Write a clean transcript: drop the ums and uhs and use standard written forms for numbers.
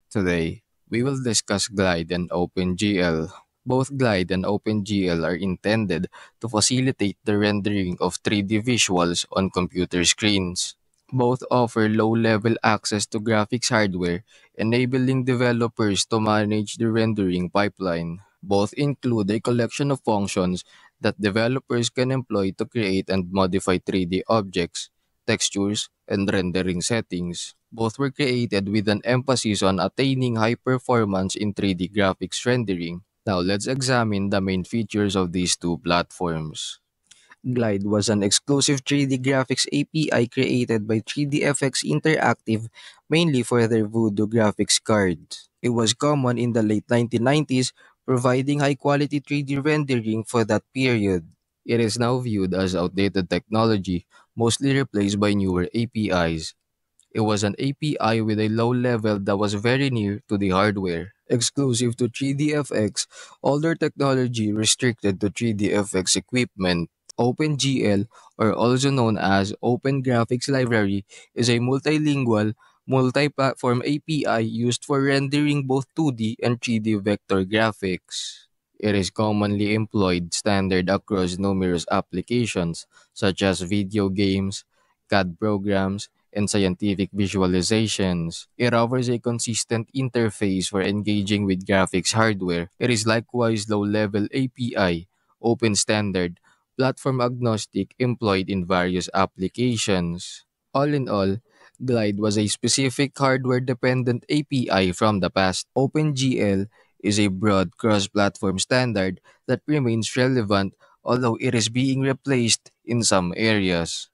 Today, we will discuss Glide and OpenGL. Both Glide and OpenGL are intended to facilitate the rendering of 3D visuals on computer screens. Both offer low-level access to graphics hardware, enabling developers to manage the rendering pipeline. Both include a collection of functions that developers can employ to create and modify 3D objects, textures, and rendering settings. Both were created with an emphasis on attaining high performance in 3D graphics rendering. Now let's examine the main features of these two platforms. Glide was an exclusive 3D graphics API created by 3DFX Interactive mainly for their Voodoo graphics cards. It was common in the late 1990s, providing high quality 3D rendering for that period. It is now viewed as outdated technology, mostly replaced by newer APIs. It was an API with a low level that was very near to the hardware. Exclusive to 3DFX, older technology restricted to 3DFX equipment. OpenGL, or also known as Open Graphics Library, is a multilingual, multi-platform API used for rendering both 2D and 3D vector graphics. It is commonly employed standard across numerous applications such as video games, CAD programs, and scientific visualizations. It offers a consistent interface for engaging with graphics hardware. It is likewise low-level API, open standard, platform agnostic, employed in various applications. All in all, Glide was a specific hardware-dependent API from the past. OpenGL is a broad cross-platform standard that remains relevant although it is being replaced in some areas.